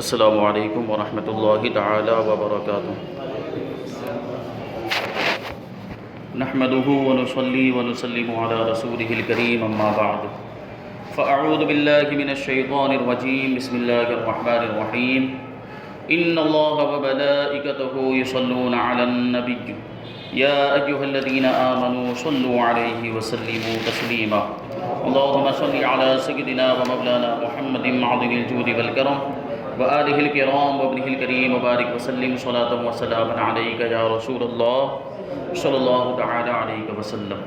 السلام علیکم ورحمۃ اللہ تعالی وبرکاتہ۔ نحمده ونصلي ونسلم على رسوله الكريم اما بعد فاعوذ باللہ من الشیطان الرجیم بسم اللہ الرحمن الرحیم ان اللہ وملائکته یصلون علی النبی یا ایھا الذین آمنوا صلوا علیہ وسلموا تسلیما اللهم صل علی سیدنا ومولانا محمد معدن الجود والکرم وآلہ الکرام وابنہ الکریم وبارک وسلم صلاۃ وسلام علیک یا رسول اللہ صلی اللہ تعالی علیہ وسلم۔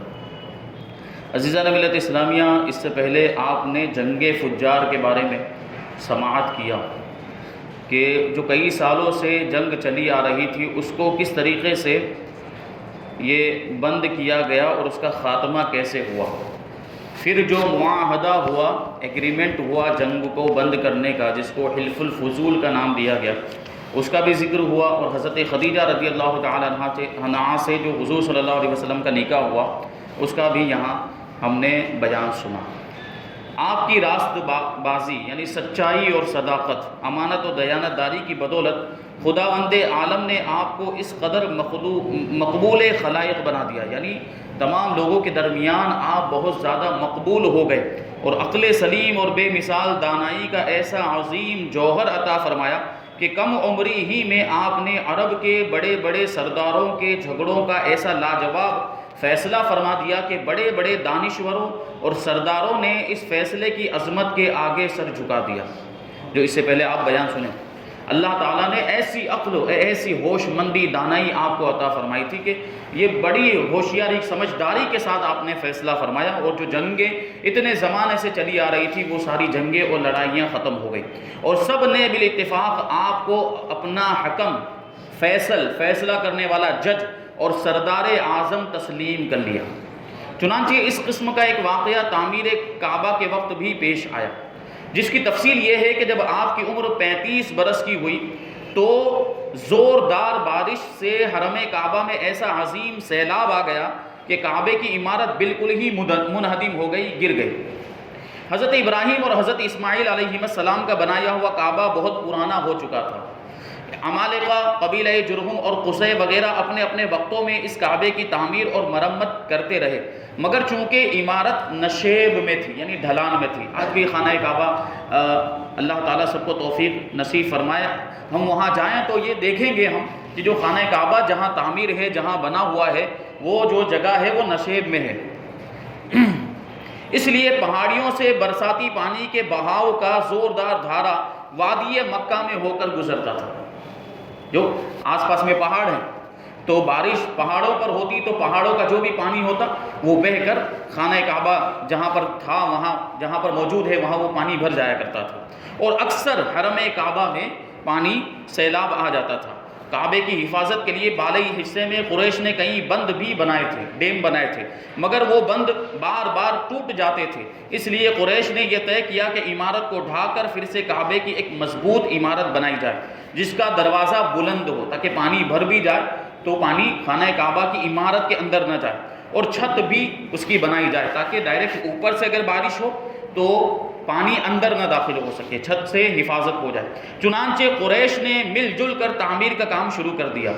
عزیزان ملت اسلامیہ، اس سے پہلے آپ نے جنگ فجار کے بارے میں سماعت کیا کہ جو کئی سالوں سے جنگ چلی آ رہی تھی اس کو کس طریقے سے یہ بند کیا گیا اور اس کا خاتمہ کیسے ہوا۔ پھر جو معاہدہ ہوا، ایگریمنٹ ہوا جنگ کو بند کرنے کا، جس کو حلف الفضول کا نام دیا گیا، اس کا بھی ذکر ہوا، اور حضرت خدیجہ رضی اللہ تعالی عنہا سے جو حضور صلی اللہ علیہ وسلم کا نکاح ہوا اس کا بھی یہاں ہم نے بیان سنا۔ آپ کی راست بازی یعنی سچائی اور صداقت، امانت و دیانت داری کی بدولت خداوند عالم نے آپ کو اس قدر مقبول خلائق بنا دیا، یعنی تمام لوگوں کے درمیان آپ بہت زیادہ مقبول ہو گئے، اور عقل سلیم اور بے مثال دانائی کا ایسا عظیم جوہر عطا فرمایا کہ کم عمری ہی میں آپ نے عرب کے بڑے بڑے سرداروں کے جھگڑوں کا ایسا لاجواب فیصلہ فرما دیا کہ بڑے بڑے دانشوروں اور سرداروں نے اس فیصلے کی عظمت کے آگے سر جھکا دیا، جو اس سے پہلے آپ بیان سنیں۔ اللہ تعالیٰ نے ایسی عقل، ایسی ہوش مندی، دانائی آپ کو عطا فرمائی تھی کہ یہ بڑی ہوشیاری، سمجھداری کے ساتھ آپ نے فیصلہ فرمایا، اور جو جنگیں اتنے زمانے سے چلی آ رہی تھی وہ ساری جنگیں اور لڑائیاں ختم ہو گئی، اور سب نے بالاتفاق آپ کو اپنا حکم، فیصلہ کرنے والا جج اور سردار اعظم تسلیم کر لیا۔ چنانچہ اس قسم کا ایک واقعہ تعمیر کعبہ کے وقت بھی پیش آیا، جس کی تفصیل یہ ہے کہ جب آپ کی عمر 35 برس کی ہوئی تو زوردار بارش سے حرم کعبہ میں ایسا عظیم سیلاب آ گیا کہ کعبے کی عمارت بالکل ہی منہدم ہو گئی، گر گئی۔ حضرت ابراہیم اور حضرت اسماعیل علیہ السلام کا بنایا ہوا کعبہ بہت پرانا ہو چکا تھا۔ عمالقہ، قبیلہ جرہم اور قصے وغیرہ اپنے اپنے وقتوں میں اس کعبے کی تعمیر اور مرمت کرتے رہے، مگر چونکہ عمارت نشیب میں تھی یعنی ڈھلان میں تھی۔ آج بھی خانہ کعبہ اللہ تعالیٰ سب کو توفیق نصیب فرمائے، ہم وہاں جائیں تو یہ دیکھیں گے ہم کہ جو خانہ کعبہ جہاں تعمیر ہے، جہاں بنا ہوا ہے، وہ جو جگہ ہے وہ نشیب میں ہے۔ اس لیے پہاڑیوں سے برساتی پانی کے بہاؤ کا زوردار دھارا وادی مکہ میں ہو کر گزرتا تھا۔ جو آس پاس میں پہاڑ ہیں تو بارش پہاڑوں پر ہوتی تو پہاڑوں کا جو بھی پانی ہوتا وہ بہہ کر خانہ کعبہ جہاں پر تھا، وہاں جہاں پر موجود ہے وہاں وہ پانی بھر جایا کرتا تھا، اور اکثر حرم کعبہ میں پانی سیلاب آ جاتا تھا۔ کعبے کی حفاظت کے لیے بالائی حصے میں قریش نے کئی بند بھی بنائے تھے، ڈیم بنائے تھے، مگر وہ بند بار بار ٹوٹ جاتے تھے۔ اس لیے قریش نے یہ طے کیا کہ عمارت کو ڈھا کر پھر سے کعبے کی ایک مضبوط عمارت بنائی جائے، جس کا دروازہ بلند ہو تاکہ پانی بھر بھی جائے تو پانی خانہ کعبہ کی عمارت کے اندر نہ جائے، اور چھت بھی اس کی بنائی جائے تاکہ ڈائریکٹ اوپر سے اگر بارش ہو تو پانی اندر نہ داخل ہو سکے، چھت سے حفاظت ہو جائے۔ چنانچہ قریش نے مل جل کر تعمیر کا کام شروع کر دیا۔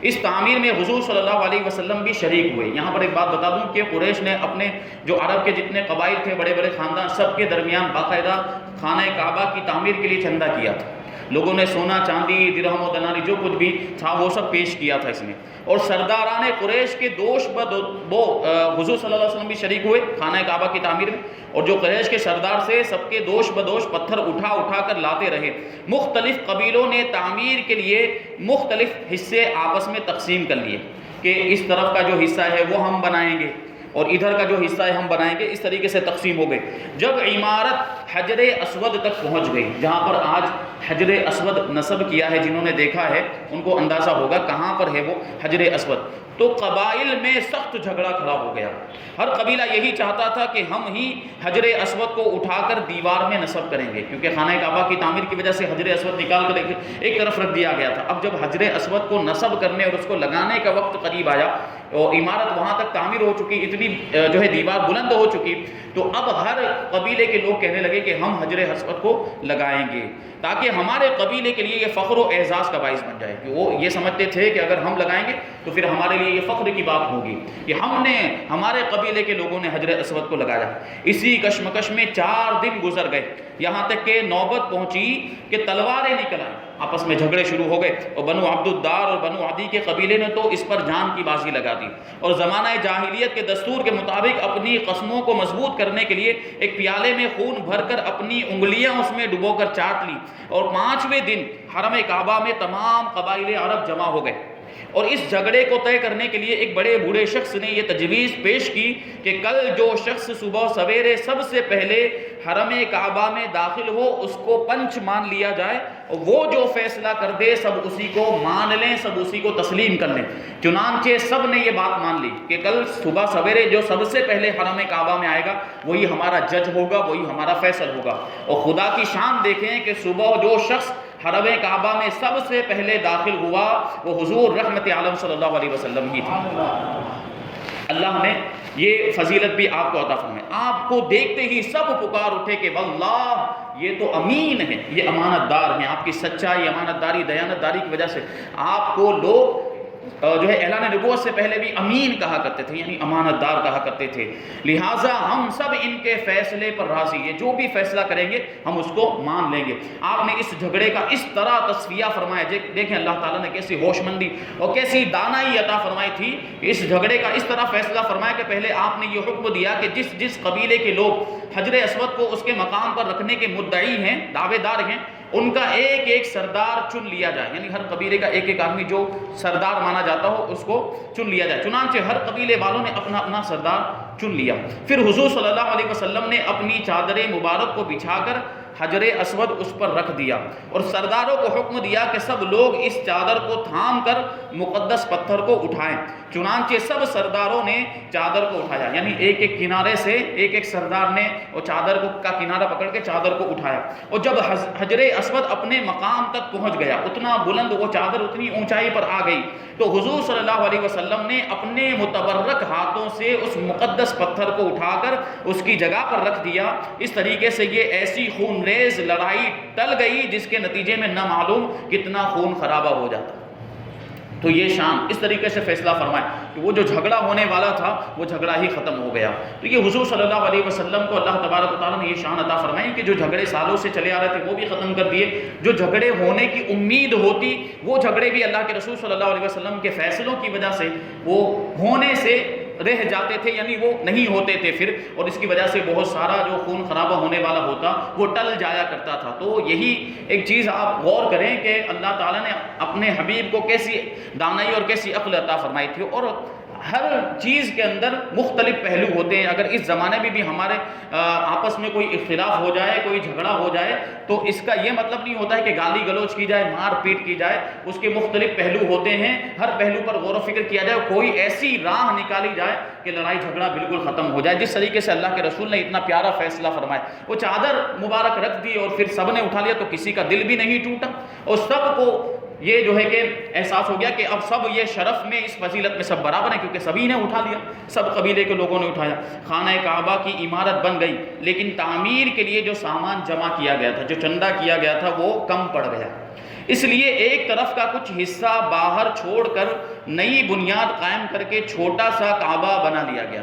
اس تعمیر میں حضور صلی اللہ علیہ وسلم بھی شریک ہوئے۔ یہاں پر ایک بات بتا دوں کہ قریش نے اپنے جو عرب کے جتنے قبائل تھے، بڑے بڑے خاندان، سب کے درمیان باقاعدہ خانہ کعبہ کی تعمیر کے لیے چندہ کیا تھا۔ لوگوں نے سونا، چاندی، درہم و دینار جو کچھ بھی تھا وہ سب پیش کیا تھا اس میں، اور سرداران قریش کے دوش وہ حضور صلی اللہ علیہ وسلم بھی شریک ہوئے خانہ کعبہ کی تعمیر میں، اور جو قریش کے سردار سے سب کے دوش بدوش پتھر اٹھا کر لاتے رہے۔ مختلف قبیلوں نے تعمیر کے لیے مختلف حصے آپس میں تقسیم کر لیے کہ اس طرف کا جو حصہ ہے وہ ہم بنائیں گے اور ادھر کا جو حصہ ہے ہم بنائیں گے، اس طریقے سے تقسیم ہو گئے۔ جب عمارت حجر اسود تک پہنچ گئی، جہاں پر آج حجر اسود نصب کیا ہے، جنہوں نے دیکھا ہے ان کو اندازہ ہوگا کہاں پر ہے وہ حجر اسود، تو قبائل میں سخت جھگڑا کھڑا ہو گیا۔ ہر قبیلہ یہی چاہتا تھا کہ ہم ہی حجر اسود کو اٹھا کر دیوار میں نصب کریں گے، کیونکہ خانہ کعبہ کی تعمیر کی وجہ سے حجر اسود نکال کر ایک طرف رکھ دیا گیا تھا۔ اب جب حجر اسود کو نصب کرنے اور اس کو لگانے کا وقت قریب آیا اور عمارت وہاں تک تعمیر ہو چکی، اتنی جو ہے دیوار بلند ہو چکی، تو اب ہر قبیلے کے لوگ کہنے لگے کہ ہم حجر اسود کو لگائیں گے تاکہ ہمارے قبیلے کے لیے یہ فخر و اعزاز کا باعث بن جائے، کہ وہ یہ سمجھتے تھے کہ اگر ہم لگائیں گے تو پھر ہمارے لیے یہ فخر کی بات ہوگی کہ ہمارے قبیلے کے لوگوں نے حجر اسود کو لگایا۔ اسی کشمکش میں 4 دن گزر گئے، یہاں تک کہ نوبت پہنچی کہ تلواریں نکل آئیں، آپس میں جھگڑے شروع ہو گئے، اور بنو عبد الدار اور بنو عدی کے قبیلے نے تو اس پر جان کی بازی لگا دی، اور زمانہ جاہلیت کے دستور کے مطابق اپنی قسموں کو مضبوط کرنے کے لیے ایک پیالے میں خون بھر کر اپنی انگلیاں اس میں ڈبو کر چاٹ لی، اور 5ویں دن حرم کعبہ میں تمام قبائل عرب جمع ہو گئے، اور اس جھگڑے کو طے کرنے کے لیے ایک بڑے بوڑھے شخص نے یہ تجویز پیش کی کہ کل جو شخص صبح سویرے سب سے پہلے حرم کعبہ میں داخل ہو اس کو پنچ مان لیا جائے، اور وہ جو فیصلہ کر دے سب اسی کو مان لیں، سب اسی کو تسلیم کر لیں۔ چنانچہ سب نے یہ بات مان لی کہ کل صبح سویرے جو سب سے پہلے حرم کعبہ میں آئے گا وہی ہمارا جج ہوگا، وہی ہمارا فیصل ہوگا۔ اور خدا کی شان دیکھیں کہ صبح جو شخص حرم کعبہ میں سب سے پہلے داخل ہوا وہ حضور رحمت عالم صلی اللہ علیہ وسلم ہی تھا۔ اللہ نے یہ فضیلت بھی آپ کو عطا فرمائے۔ آپ کو دیکھتے ہی سب پکار اٹھے کہ واللہ یہ تو امین ہے، یہ امانت دار ہیں، آپ کی سچائی، امانت داری، دیانت داری کی وجہ سے آپ کو لوگ جو ہے اعلان نبوت سے پہلے بھی امین کہا کرتے تھے، یعنی امانت دار کہا کرتے تھے، لہٰذا ہم سب ان کے فیصلے پر راضی ہیں، جو بھی فیصلہ کریں گے ہم اس کو مان لیں گے۔ آپ نے اس جھگڑے کا اس طرح تصفیہ فرمایا، دیکھیں اللہ تعالیٰ نے کیسی ہوش مندی اور کیسی دانائی عطا فرمائی تھی، اس جھگڑے کا اس طرح فیصلہ فرمایا کہ پہلے آپ نے یہ حکم دیا کہ جس قبیلے کے لوگ حجر اسود کو اس کے مقام پر رکھنے کے مدعی ہیں، دعوے دار ہیں، ان کا ایک ایک سردار چن لیا جائے، یعنی ہر قبیلے کا ایک ایک آدمی جو سردار مانا جاتا ہو اس کو چن لیا جائے۔ چنانچہ ہر قبیلے والوں نے اپنا اپنا سردار چن لیا۔ پھر حضور صلی اللہ علیہ وسلم نے اپنی چادر مبارک کو بچھا کر حجر اسود اس پر رکھ دیا، اور سرداروں کو حکم دیا کہ سب لوگ اس چادر کو تھام کر مقدس پتھر کو اٹھائیں۔ چنانچہ سب سرداروں نے چادر کو اٹھایا، یعنی ایک ایک کنارے سے ایک ایک سردار نے وہ چادر کا کنارہ پکڑ کے چادر کو اٹھایا، اور جب حجر اسود اپنے مقام تک پہنچ گیا، اتنا بلند وہ چادر اتنی اونچائی پر آ گئی، تو حضور صلی اللہ علیہ وسلم نے اپنے متبرک ہاتھوں سے اس مقدس پتھر کو اٹھا کر اس کی جگہ پر رکھ دیا۔ اس طریقے سے یہ ایسی خون ریز لڑائی ٹل گئی جس کے نتیجے میں نہ معلوم کتنا خون خرابہ ہو جاتا۔ تو یہ شام اس طریقے سے فیصلہ فرمائے کہ وہ جو جھگڑا ہونے والا تھا وہ جھگڑا ہی ختم ہو گیا۔ تو یہ حضور صلی اللہ علیہ وسلم کو اللہ تبارک و تعالیٰ نے یہ شان عطا فرمائی کہ جو جھگڑے سالوں سے چلے آ رہے تھے وہ بھی ختم کر دیے، جو جھگڑے ہونے کی امید ہوتی وہ جھگڑے بھی اللہ کے رسول صلی اللہ علیہ وسلم کے فیصلوں کی وجہ سے وہ ہونے سے رہ جاتے تھے، یعنی وہ نہیں ہوتے تھے پھر، اور اس کی وجہ سے بہت سارا جو خون خرابہ ہونے والا ہوتا وہ ٹل جایا کرتا تھا۔ تو یہی ایک چیز آپ غور کریں کہ اللہ تعالیٰ نے اپنے حبیب کو کیسی دانائی اور کیسی عقل عطا فرمائی تھی، اور ہر چیز کے اندر مختلف پہلو ہوتے ہیں۔ اگر اس زمانے میں بھی ہمارے آپس میں کوئی اختلاف ہو جائے، کوئی جھگڑا ہو جائے، تو اس کا یہ مطلب نہیں ہوتا ہے کہ گالی گلوچ کی جائے، مار پیٹ کی جائے، اس کے مختلف پہلو ہوتے ہیں، ہر پہلو پر غور و فکر کیا جائے، کوئی ایسی راہ نکالی جائے کہ لڑائی جھگڑا بالکل ختم ہو جائے۔ جس طریقے سے اللہ کے رسول نے اتنا پیارا فیصلہ فرمایا، وہ چادر مبارک رکھ دی اور پھر سب نے اٹھا لیا، تو کسی کا دل بھی نہیں ٹوٹا، اور سب کو یہ جو ہے کہ احساس ہو گیا کہ اب سب یہ شرف میں اس فضیلت میں سب برابر ہیں، کیونکہ سبھی نے اٹھا لیا، سب قبیلے کے لوگوں نے اٹھایا۔ خانہ کعبہ کی عمارت بن گئی، لیکن تعمیر کے لیے جو سامان جمع کیا گیا تھا، جو چندہ کیا گیا تھا، وہ کم پڑ گیا، اس لیے ایک طرف کا کچھ حصہ باہر چھوڑ کر نئی بنیاد قائم کر کے چھوٹا سا کعبہ بنا لیا گیا،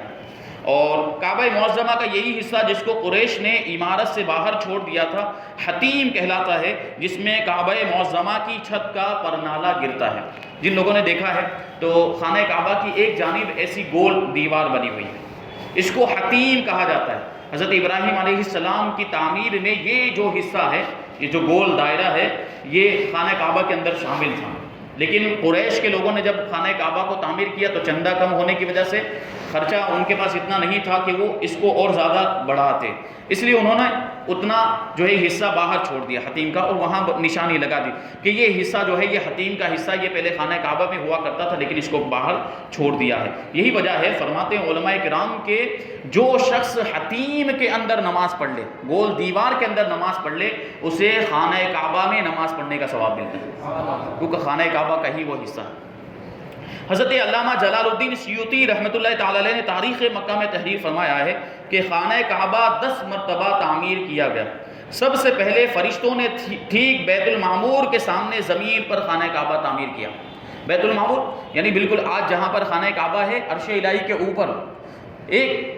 اور کعبہ معظمہ کا یہی حصہ جس کو قریش نے عمارت سے باہر چھوڑ دیا تھا حتیم کہلاتا ہے، جس میں کعبہ معظمہ کی چھت کا پرنالہ گرتا ہے۔ جن لوگوں نے دیکھا ہے تو خانہ کعبہ کی ایک جانب ایسی گول دیوار بنی ہوئی ہے، اس کو حتیم کہا جاتا ہے۔ حضرت ابراہیم علیہ السلام کی تعمیر میں یہ جو حصہ ہے، یہ جو گول دائرہ ہے، یہ خانہ کعبہ کے اندر شامل تھا، لیکن قریش کے لوگوں نے جب خانہ کعبہ کو تعمیر کیا تو چندہ کم ہونے کی وجہ سے خرچہ ان کے پاس اتنا نہیں تھا کہ وہ اس کو اور زیادہ بڑھاتے، اس لیے انہوں نے اتنا جو ہے حصہ باہر چھوڑ دیا حتیم کا، اور وہاں نشانی لگا دی کہ یہ حصہ جو ہے یہ حتیم کا حصہ، یہ پہلے خانہ کعبہ میں ہوا کرتا تھا لیکن اس کو باہر چھوڑ دیا ہے۔ یہی وجہ ہے، فرماتے ہیں علماء کرام کہ جو شخص حتیم کے اندر نماز پڑھ لے، گول دیوار کے اندر نماز پڑھ لے، اسے خانہ کعبہ میں نماز پڑھنے کا ثواب ملتا ہے، کیونکہ خانہ کعبہ کا ہی وہ حصہ ہے۔ حضرت علامہ جلال الدین سیوطی رحمۃ اللہ تعالی علیہ نے تاریخ مکہ میں تحریر فرمایا ہے کہ خانہ کعبہ 10 مرتبہ تعمیر کیا گیا۔ سب سے پہلے فرشتوں نے ٹھیک بیت المعمور کے سامنے زمین پر خانہ کعبہ تعمیر کیا۔ بیت المعمور یعنی بالکل آج جہاں پر خانہ کعبہ ہے، عرش الہی کے اوپر ایک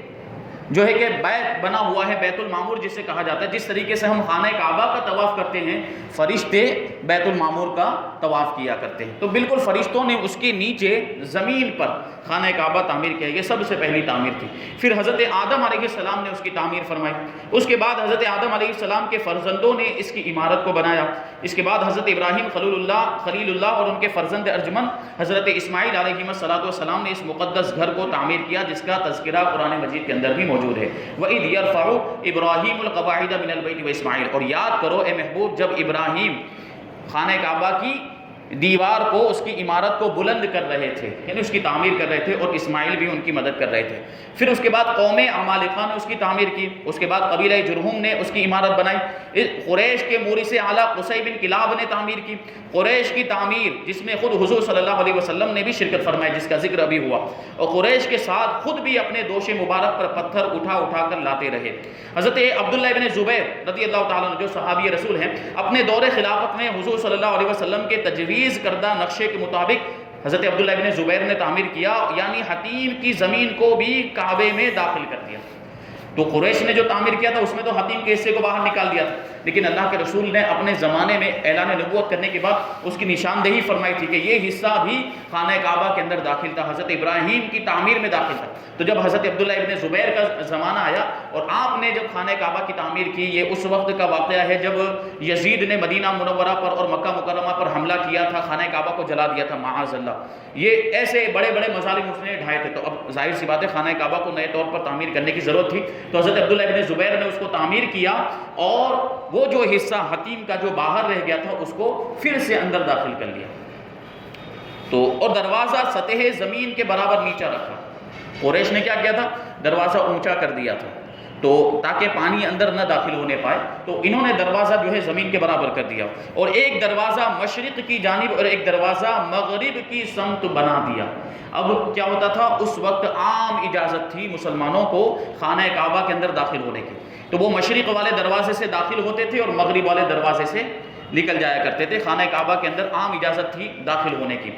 جو ہے کہ بیت بنا ہوا ہے، بیت المعمور جسے کہا جاتا ہے۔ جس طریقے سے ہم خانہ کعبہ کا طواف کرتے ہیں، فرشتے بیت المعمور کا طواف کیا کرتے ہیں، تو بالکل فرشتوں نے اس کے نیچے زمین پر خانہ کعبہ تعمیر کیا۔ یہ سب سے پہلی تعمیر تھی۔ پھر حضرت آدم علیہ السلام نے اس کی تعمیر فرمائی۔ اس کے بعد حضرت آدم علیہ السلام کے فرزندوں نے اس کی عمارت کو بنایا۔ اس کے بعد حضرت ابراہیم خلیل اللہ اور ان کے فرزند ارجمند حضرت اسماعیل علیہ السلام نے اس مقدس گھر کو تعمیر کیا، جس کا تذکرہ قرآن مجید کے اندر بھی موجود ہے۔ وَإِذْ يَرْفَعُ إِبْرَاهِيمُ الْقَوَاعِدَ مِنَ الْبَيْتِ وَإِسْمَاعِيلُ، اور یاد کرو اے محبوب جب ابراہیم خانہ کعبہ کی دیوار کو، اس کی عمارت کو بلند کر رہے تھے، یعنی اس کی تعمیر کر رہے تھے، اور اسماعیل بھی ان کی مدد کر رہے تھے۔ پھر اس کے بعد قوم عمالقہ نے اس کی تعمیر کی۔ اس کے بعد قبیلہ جرہم نے اس کی عمارت بنائی۔ قریش کے مورث اعلیٰ قصی بن کلاب نے تعمیر کی۔ قریش کی تعمیر جس میں خود حضور صلی اللہ علیہ وسلم نے بھی شرکت فرمائی، جس کا ذکر ابھی ہوا، اور قریش کے ساتھ خود بھی اپنے دوش مبارک پر پتھر اٹھا کر لاتے رہے۔ حضرت عبداللہ ابن زبیر رضی اللہ تعالیٰ عنہ جو صحابی رسول ہیں، اپنے دور خلافت میں حضور صلی اللہ علیہ وسلم کے تجویز کردہ نقشے کے مطابق حضرت عبداللہ ابن زبیر نے تعمیر کیا، یعنی حتیم کی زمین کو بھی کعبے میں داخل کر دیا۔ تو قریش نے جو تعمیر کیا تھا اس میں تو حتیم کے حصے کو باہر نکال دیا تھا، لیکن اللہ کے رسول نے اپنے زمانے میں اعلان نبوت کرنے کے بعد اس کی نشاندہی فرمائی تھی کہ یہ حصہ بھی خانہ کعبہ کے اندر داخل تھا، حضرت ابراہیم کی تعمیر میں داخل تھا۔ تو جب حضرت عبداللہ ابن زبیر کا زمانہ آیا اور آپ نے جب خانہ کعبہ کی تعمیر کی، یہ اس وقت کا واقعہ ہے جب یزید نے مدینہ منورہ پر اور مکہ مکرمہ پر حملہ کیا تھا، خانہ کعبہ کو جلا دیا تھا معاذ اللہ۔ یہ ایسے بڑے بڑے مظالم اس نے ڈھائے تھے، تو اب ظاہر سی بات ہے خانہ کعبہ کو نئے طور پر تعمیر کرنے کی ضرورت تھی۔ تو حضرت عبداللہ ابن زبیر نے اس کو تعمیر کیا، اور وہ جو حصہ حتیم کا جو باہر رہ گیا تھا اس کو پھر سے اندر داخل کر لیا۔ تو اور دروازہ سطح زمین کے برابر نیچا رکھا۔ قریش نے کیا کیا تھا؟ دروازہ اونچا کر دیا تھا تو تاکہ پانی اندر نہ داخل ہونے پائے، تو انہوں نے دروازہ جو ہے زمین کے برابر کر دیا، اور ایک دروازہ مشرق کی جانب اور ایک دروازہ مغرب کی سمت بنا دیا۔ اب کیا ہوتا تھا؟ اس وقت عام اجازت تھی مسلمانوں کو خانہ کعبہ کے اندر داخل ہونے کی، تو وہ مشرق والے دروازے سے داخل ہوتے تھے اور مغرب والے دروازے سے نکل جایا کرتے تھے۔ خانہ کعبہ کے اندر عام اجازت تھی داخل ہونے کی۔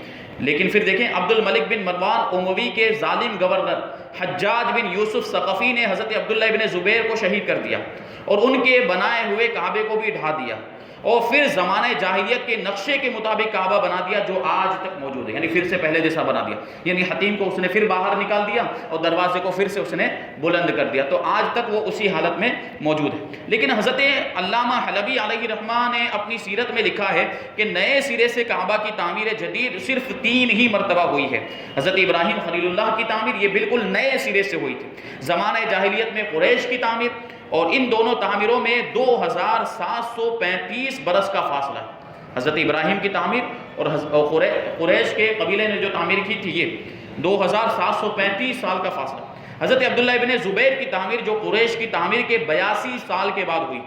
لیکن پھر دیکھیں عبد الملک بن مروان اموی کے ظالم گورنر حجاج بن یوسف ثقفی نے حضرت عبداللہ ابن زبیر کو شہید کر دیا، اور ان کے بنائے ہوئے کعبے کو بھی ڈھا دیا، اور پھر زمانہ جاہلیت کے نقشے کے مطابق کعبہ بنا دیا جو آج تک موجود ہے، یعنی پھر سے پہلے جیسا بنا دیا، یعنی حتیم کو اس نے پھر باہر نکال دیا اور دروازے کو پھر سے اس نے بلند کر دیا، تو آج تک وہ اسی حالت میں موجود ہے۔ لیکن حضرت علامہ حلبی علیہ رحمہ نے اپنی سیرت میں لکھا ہے کہ نئے سرے سے کعبہ کی تعمیر جدید صرف 3 ہی مرتبہ ہوئی ہے۔ حضرت ابراہیم خلیل اللہ کی تعمیر یہ بالکل نئے سرے سے ہوئی تھی، زمانہ جاہلیت میں قریش کی تعمیر، اور ان دونوں تعمیروں میں 2735 برس کا فاصلہ ہے۔ حضرت ابراہیم کی تعمیر اور قریش کے قبیلے نے جو تعمیر کی تھی یہ 2735 سال کا فاصلہ۔ حضرت عبداللہ ابن زبیر کی تعمیر جو قریش کی تعمیر کے 82 سال کے بعد ہوئی۔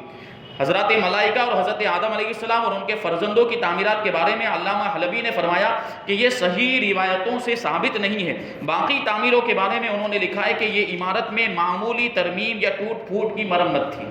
حضرات ملائکہ اور حضرت آدم علیہ السلام اور ان کے فرزندوں کی تعمیرات کے بارے میں علامہ حلبی نے فرمایا کہ یہ صحیح روایتوں سے ثابت نہیں ہے۔ باقی تعمیروں کے بارے میں انہوں نے لکھا ہے کہ یہ عمارت میں معمولی ترمیم یا ٹوٹ پھوٹ کی مرمت تھی،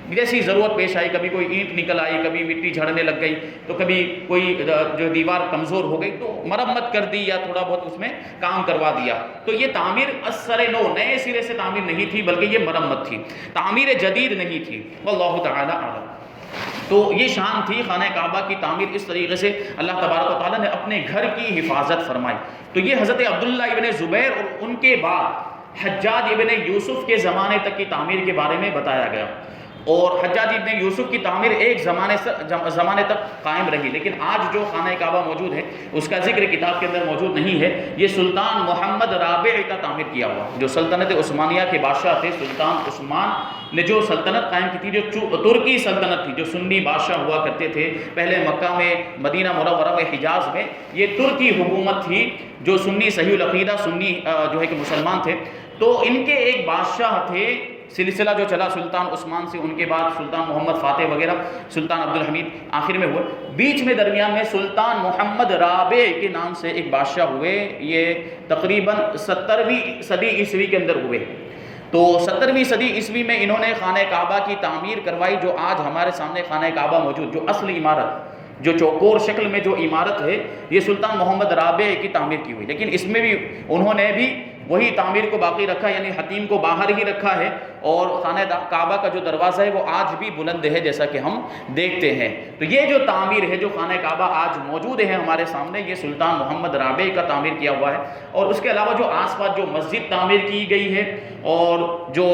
جیسی ضرورت پیش آئی، کبھی کوئی اینٹ نکل آئی، کبھی مٹی جھڑنے لگ گئی، تو کبھی کوئی جو دیوار کمزور ہو گئی تو مرمت کر دی یا تھوڑا بہت اس میں کام کروا دیا۔ تو یہ تعمیر اثر نو، نئے سرے سے تعمیر نہیں تھی بلکہ یہ مرمت تھی، تعمیر جدید نہیں تھی۔ واللہ تعالی اعلم۔ تو یہ شان تھی خانہ کعبہ کی تعمیر، اس طریقے سے اللہ تبارک و تعالیٰ نے اپنے گھر کی حفاظت فرمائی۔ تو یہ حضرت عبداللہ ابن زبیر اور ان کے بعد حجاج ابن یوسف کے زمانے تک کی تعمیر کے بارے میں بتایا گیا، اور حجاج ابن یوسف کی تعمیر ایک زمانے تک قائم رہی، لیکن آج جو خانہ کعبہ موجود ہے اس کا ذکر کتاب کے اندر موجود نہیں ہے۔ یہ سلطان محمد رابع کا تعمیر کیا ہوا، جو سلطنت عثمانیہ کے بادشاہ تھے، سلطان عثمان نے جو سلطنت قائم کی تھی، جو ترکی سلطنت تھی، جو سنی بادشاہ ہوا کرتے تھے پہلے مکہ میں، مدینہ منورہ میں، حجاز میں، یہ ترکی حکومت تھی جو سنی صحیح العقیدہ سنی جو ہے کہ مسلمان تھے۔ تو ان کے ایک بادشاہ تھے سلسلہ جو چلا سلطان عثمان سے، ان کے بعد سلطان محمد فاتح وغیرہ، سلطان عبدالحمید آخر میں ہوئے، بیچ میں درمیان میں سلطان محمد رابع کے نام سے ایک بادشاہ ہوئے، یہ تقریباً 70ویں صدی عیسوی کے اندر ہوئے۔ تو 70ویں صدی عیسوی میں انہوں نے خانہ کعبہ کی تعمیر کروائی، جو آج ہمارے سامنے خانہ کعبہ موجود، جو اصل عمارت، جو چوکور شکل میں جو عمارت ہے، یہ سلطان محمد رابع کی تعمیر کی ہوئی، لیکن اس میں بھی انہوں نے بھی وہی تعمیر کو باقی رکھا، یعنی حتیم کو باہر ہی رکھا ہے، اور خانہ کعبہ کا جو دروازہ ہے وہ آج بھی بلند ہے، جیسا کہ ہم دیکھتے ہیں۔ تو یہ جو تعمیر ہے، جو خانہ کعبہ آج موجود ہے ہمارے سامنے، یہ سلطان محمد رابع کا تعمیر کیا ہوا ہے۔ اور اس کے علاوہ جو آس پاس جو مسجد تعمیر کی گئی ہے، اور جو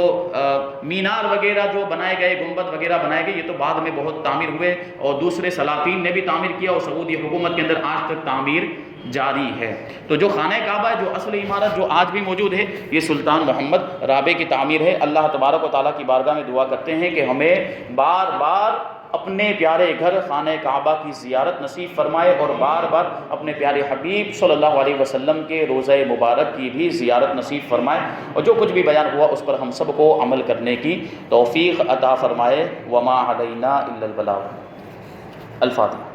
مینار وغیرہ جو بنائے گئے، گنبد وغیرہ بنائے گئے، یہ تو بعد میں بہت تعمیر ہوئے، اور دوسرے سلاطین نے بھی تعمیر کیا، اور سعودی حکومت کے اندر آج تک تعمیر جاری ہے۔ تو جو خانہ کعبہ ہے، جو اصل عمارت جو آج بھی موجود ہے، یہ سلطان محمد رابع کی تعمیر ہے۔ اللہ تبارک و تعالیٰ کی بارگاہ میں دعا کرتے ہیں کہ ہمیں بار بار اپنے پیارے گھر خانہ کعبہ کی زیارت نصیب فرمائے، اور بار بار اپنے پیارے حبیب صلی اللہ علیہ وسلم کے روضہ مبارک کی بھی زیارت نصیب فرمائے، اور جو کچھ بھی بیان ہوا اس پر ہم سب کو عمل کرنے کی توفیق عطا فرمائے۔ وما علینا الا البلاغ۔ الفاتحہ۔